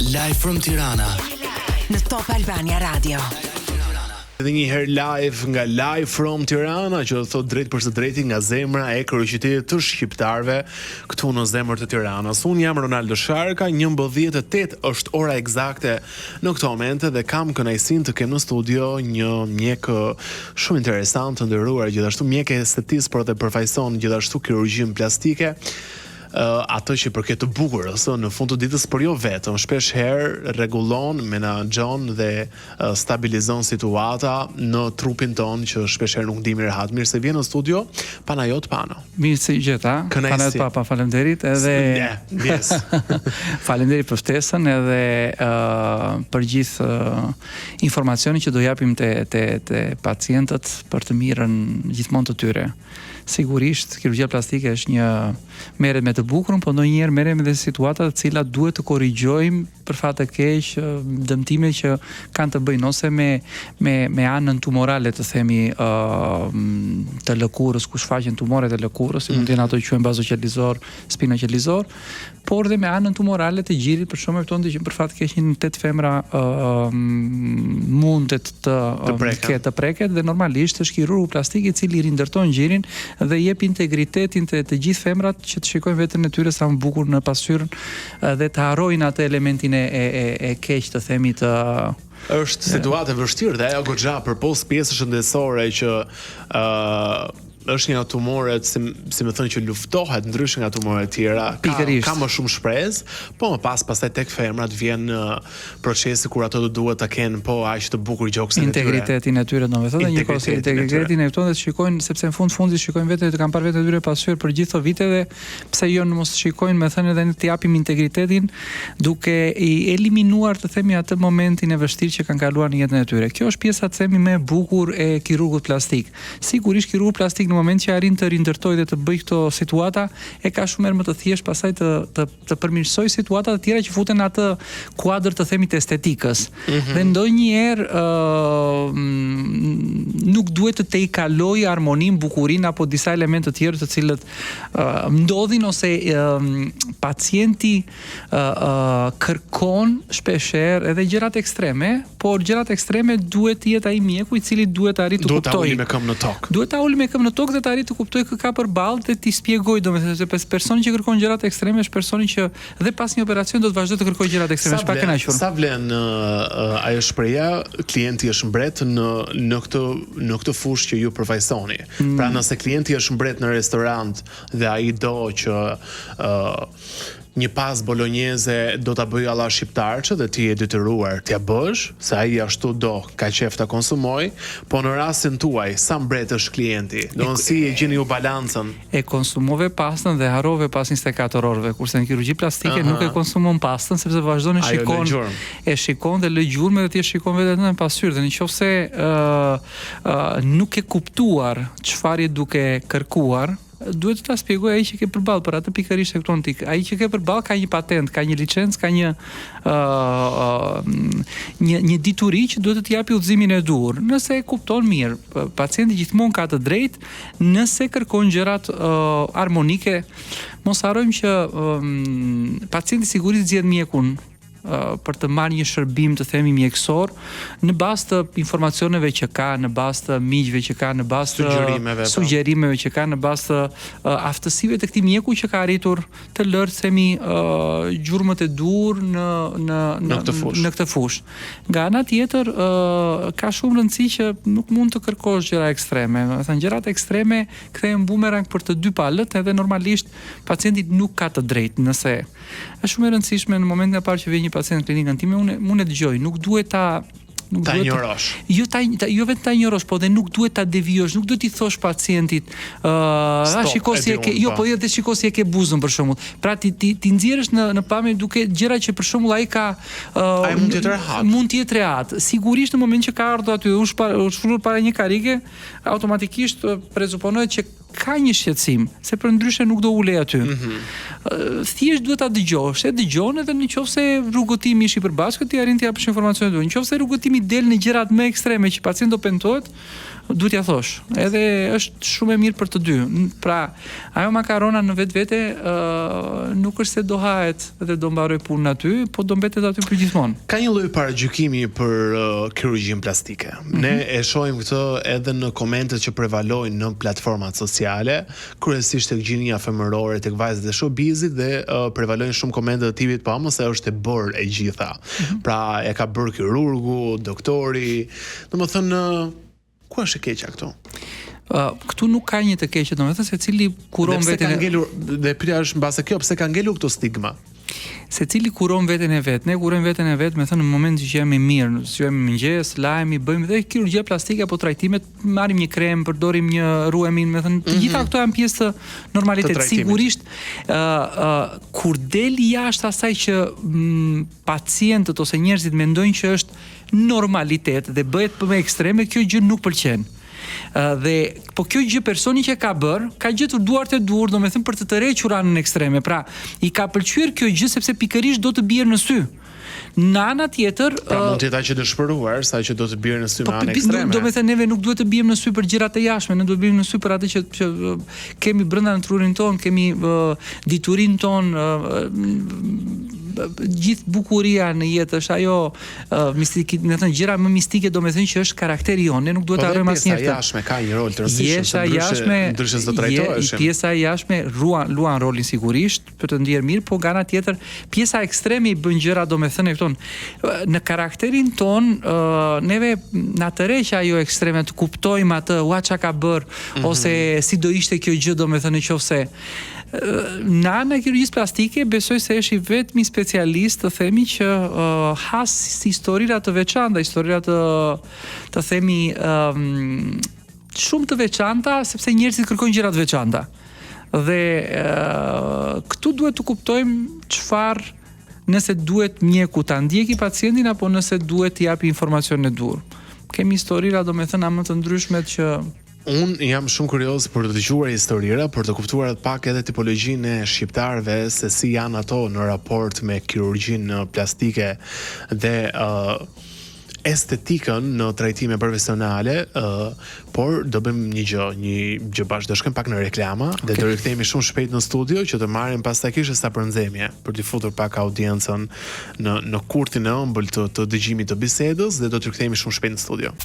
Live from Tirana në Top Albania Radio. Edhe një herë live nga Live from Tirana, që do të thot drejt për së drejti nga zemra e kryeqytetit të shqiptarëve këtu në zemër të Tiranës. Unë jam Ronaldo Sharka, 11:08 është ora eksakte në këtë moment dhe kam kënaqësinë të kem në studio një mjek shumë interesant, të nderuar, gjithashtu mjek e estetisë, por dhe përfaqëson gjithashtu kirurgjinë plastike. Ato që përket të bukurës në fund të ditës, por jo vetëm, shpesh herë rregullon, menaxhon dhe stabilizon situata në trupin ton që shpesh herë nuk ndihemi rehat. Mirë se vjen në studio Panajot Pano. Mirë se gjeta. Panajot Papa, faleminderit edhe yes. Faleminderit për ftesën edhe për gjithë informacionin që do japim te pacientët për të mirën gjithmonë të tyre. Sigurisht, kirurgjia plastike është merret me të bukurën, por ndonjëherë merret me situata të cilat duhet të korrigjojmë për fat të keq, dëmtime që kanë të bëjnë ose me anën tumorale, të themi, të lëkurës, ku shfaqen tumoret e lëkurës, si mund të jenë ato që quhen bazoqelizor, spinoqelizor, por dhe me anën tumorale të gjirit, për shembull tonë që për fat të keq një 8 femra mundet të preket dhe normalisht është kirurgu plastik i cili rindërton gjirin dhe jep integritetin të gjithë femrat që të shikojnë veten e tyre sa më bukur në pasqyrën dhe të harrojnë atë elementin e keq, të themi, të është situatë e vështirë dhe ajo goxha përpos pjesës shëndetësore që është një tumoret, si më thënë, që luftohet ndryshe nga tumoret tjera, ka më shumë shpresë, po më pastaj tek femrat vjen procesi kur ato duhet ta kenë aq të bukur gjoksin e tyre. Integritetin e tyre, domethënë, një kohë integritetin e tonë, shikojnë, sepse në fundit shikojnë vetë të kanë parë vetë tyre pasqyrë për gjithë vite dhe pse jo mos shikojnë, më thënë, edhe ne të japim integritetin duke i eliminuar, të themi, atë momentin e vështirë që kanë kaluar në jetën e tyre. Kjo është pjesa, të themi, më e bukur e kirurgut plastik. Sigurisht kirurgu plastik në moment që arrin të rindërtoj dhe të bëj këto situata, e ka shumë më të thjesht pastaj të përmirësoj situata të tjera që futen atë kuadër, të themi, të estetikës. Dhe ndonjëherë nuk duhet të i kaloj harmonin, bukurinë apo disa elemente të tjerë të cilët ndodhin ose pacienti kërkon shpeshherë edhe gjërat ekstreme, por gjërat ekstreme duhet të jetë ai mjeku i cili duhet të arrijë të kuptojë. Duhet ta uli me këmbë në tokë. Duhet ta uli me këmbë në tokë dhe të arrijë të kuptojë kë ka përballë dhe t'i shpjegoj, domethënë, se personi që kërkon gjërat ekstreme është personi që dhe pas një operacioni do të vazhdojë të kërkojë gjërat ekstreme, është pa kënaqur. Sa vlen ajo shpreha, klienti është mbret në këtë fushë që ju përfaqësoni. Pra nëse klienti është mbret në restorant dhe ai do që një pas bolognese do ta bëj alla shqiptarçe dhe ti je detyruar t'ja bësh, se ai ashtu do, ka qef ta konsumoj, po në rastin tuaj sa mbret është klienti? Domthonjë si e gjeni ju balancën? E konsumove pastën dhe harrove pas 24 orëve, kurse në kirurgji plastike nuk e konsumon pastën sepse vazhdon e shikon dhe lë gjurmë dhe ti e shikon vetëm në pasqyrë, dhe nëse nuk e kuptuar çfarë duke kërkuar, duhet të ta shpjegoj ai që ke përballë për atë pikërisht elektronik. Ai që ke përballë ka një patent, ka një licencë, ka një dituri që duhet të japi udhëzimin e duhur. Nëse e kupton mirë, pacienti gjithmonë ka të drejtë, nëse kërkon gjërat harmonike, mos harrojmë që pacienti sigurisht zgjedh mjekun për të marrë një shërbim, të themi, mjekësor në bazë të informacioneve që ka, në bazë të miqve që ka, në bazë të sugjerimeve që ka, në bazë të aftësive të këtij mjeku që ka arritur të lërë, themi, gjurmët e dur në këtë fushë. Nga ana tjetër, ka shumë rëndësi që nuk mund të kërkosh gjëra ekstreme. Domethënë, gjërat ekstreme kthehen bumerang për të dy palët, edhe normalisht pacienti nuk ka të drejtë. Nëse është shumë e rëndësishme në momentin e parë që vjen një pacient në klinikën time, unë e dëgjoj, nuk duhet ta injorosh. Jo vetëm ta injorosh, po dhe nuk duhet ta devijosh, nuk duhet t'i thosh pacientit, shikoj si e ke, jo, po edhe shikoj si e ke buzën për shembull. Pra ti nxjerrësh në pamje duke gjëra që për shembull ai ka mund të jetë rehat. Sigurisht në moment që ka ardhur aty, u shfrur para një karike, automatikisht presuponohet që ka një shqetësim, se për ndryshe nuk do ulej aty. Thjesht duhet ta dëgjosh, e dëgjon edhe nëse rrugëtimi ish i përbashkët ti arrin të japësh informacione duhur. Nëse rrugëtimi del në gjërat më ekstreme që pacienti do pentohet, duhet ja thosh. Edhe është shumë e mirë për të dy. Pra, ajo makarona në vetvete nuk është se do hahet dhe do mbaroj punën aty, po do mbetet aty për gjithmonë. Ka një lloj paragjykimi për kirurgjinë plastike. Ne e shohim këtë edhe në komentet që prevalojnë në platformat sociale, kryesisht tek gjinia femërore, tek vajzat e showbizit dhe prevalojnë shumë komente të tipit po mos e është e bërë e gjitha. Pra, e ka bërë kirurgu, doktori, domethënë ku është e keqja këtu? Këtu nuk ka një të keqe, domethënë secili kuron veten. Dhe pyetja është mbase kjo pse ka ngelur këtë stigma? Secili kuron veten e vet. Ne kurojmë veten e vet, me thënë në momentin që jemi mirë, syojmë mëngjes, lajmi, bëjmë dhe kirurgjia plastike apo trajtimet, marrim një krem, përdorim një ruemin, me thënë, të gjitha këto janë pjesë të normalitetit. Sigurisht, kur del jashtë asaj që pacientët ose njerëzit mendojnë që është normalitet dhe bëhet më ekstreme, kjo gjë nuk pëlqen. Dhe po kjo gjë personi që ka gjetur duart e dur, domethënë për të tërhequr anën ekstreme. Pra, i ka pëlqyer kjo gjë sepse pikërisht do të bjerë në sy. Në ana tjetër, pra mund të jetë që dëshpëruar, sa që do të bjerë në sy me anë ekstreme. Domethënë neve nuk duhet të bijmë në sy për gjërat e jashtme, ne duhet të bijmë në sy për atë që kemi brenda në trurin ton, kemi diturinë ton, gjithë bukuria në jetë është ajo mistike, do të thënë gjëra më mistike, domethënë që është karakteri jonë, ne nuk duhet ta harrojmë asnjëherë. Pjesa jashtme ka një rol të rëndësishëm, ndryshe do trajtoheshim. Pjesa jashtme luan rolin sigurisht për të ndier mirë, po nga ana tjetër pjesa ekstreme i bën gjëra, domethënë këto në karakterin ton neve na tërheq ajo ekstreme, të kuptojmë atë çka ka bër ose si do ishte kjo gjë, domethënë nëse në anë e kirurgjisë plastike besoj se është i vetmi specialist të themi që has historira të veçanta, historira të themi shumë të veçanta, sepse njerëzit kërkojnë gjëra të veçanta. Dhe këtu duhet të kuptojmë çfarë, nëse duhet mjeku ta ndjeki pacientin apo nëse duhet t'i japi informacion e dur. Kemi historira domethënë më të ndryshmet që unë jam shumë kurioz për të dëgjuar historira, për të kuptuar pak edhe tipologjinë e shqiptarëve, se si janë ato në raport me kirurgjinë plastike dhe estetikën në trajtime profesionale, por do bëjmë një gjë bashkë, do shkojmë pak në reklama dhe do rikthehemi shumë shpejt në studio që të marrim pastaj kishë sa përnxemje për të futur pak audiencën në kurtin e ëmbël të dëgjimit të bisedës dhe do të rikthehemi shumë shpejt në studio.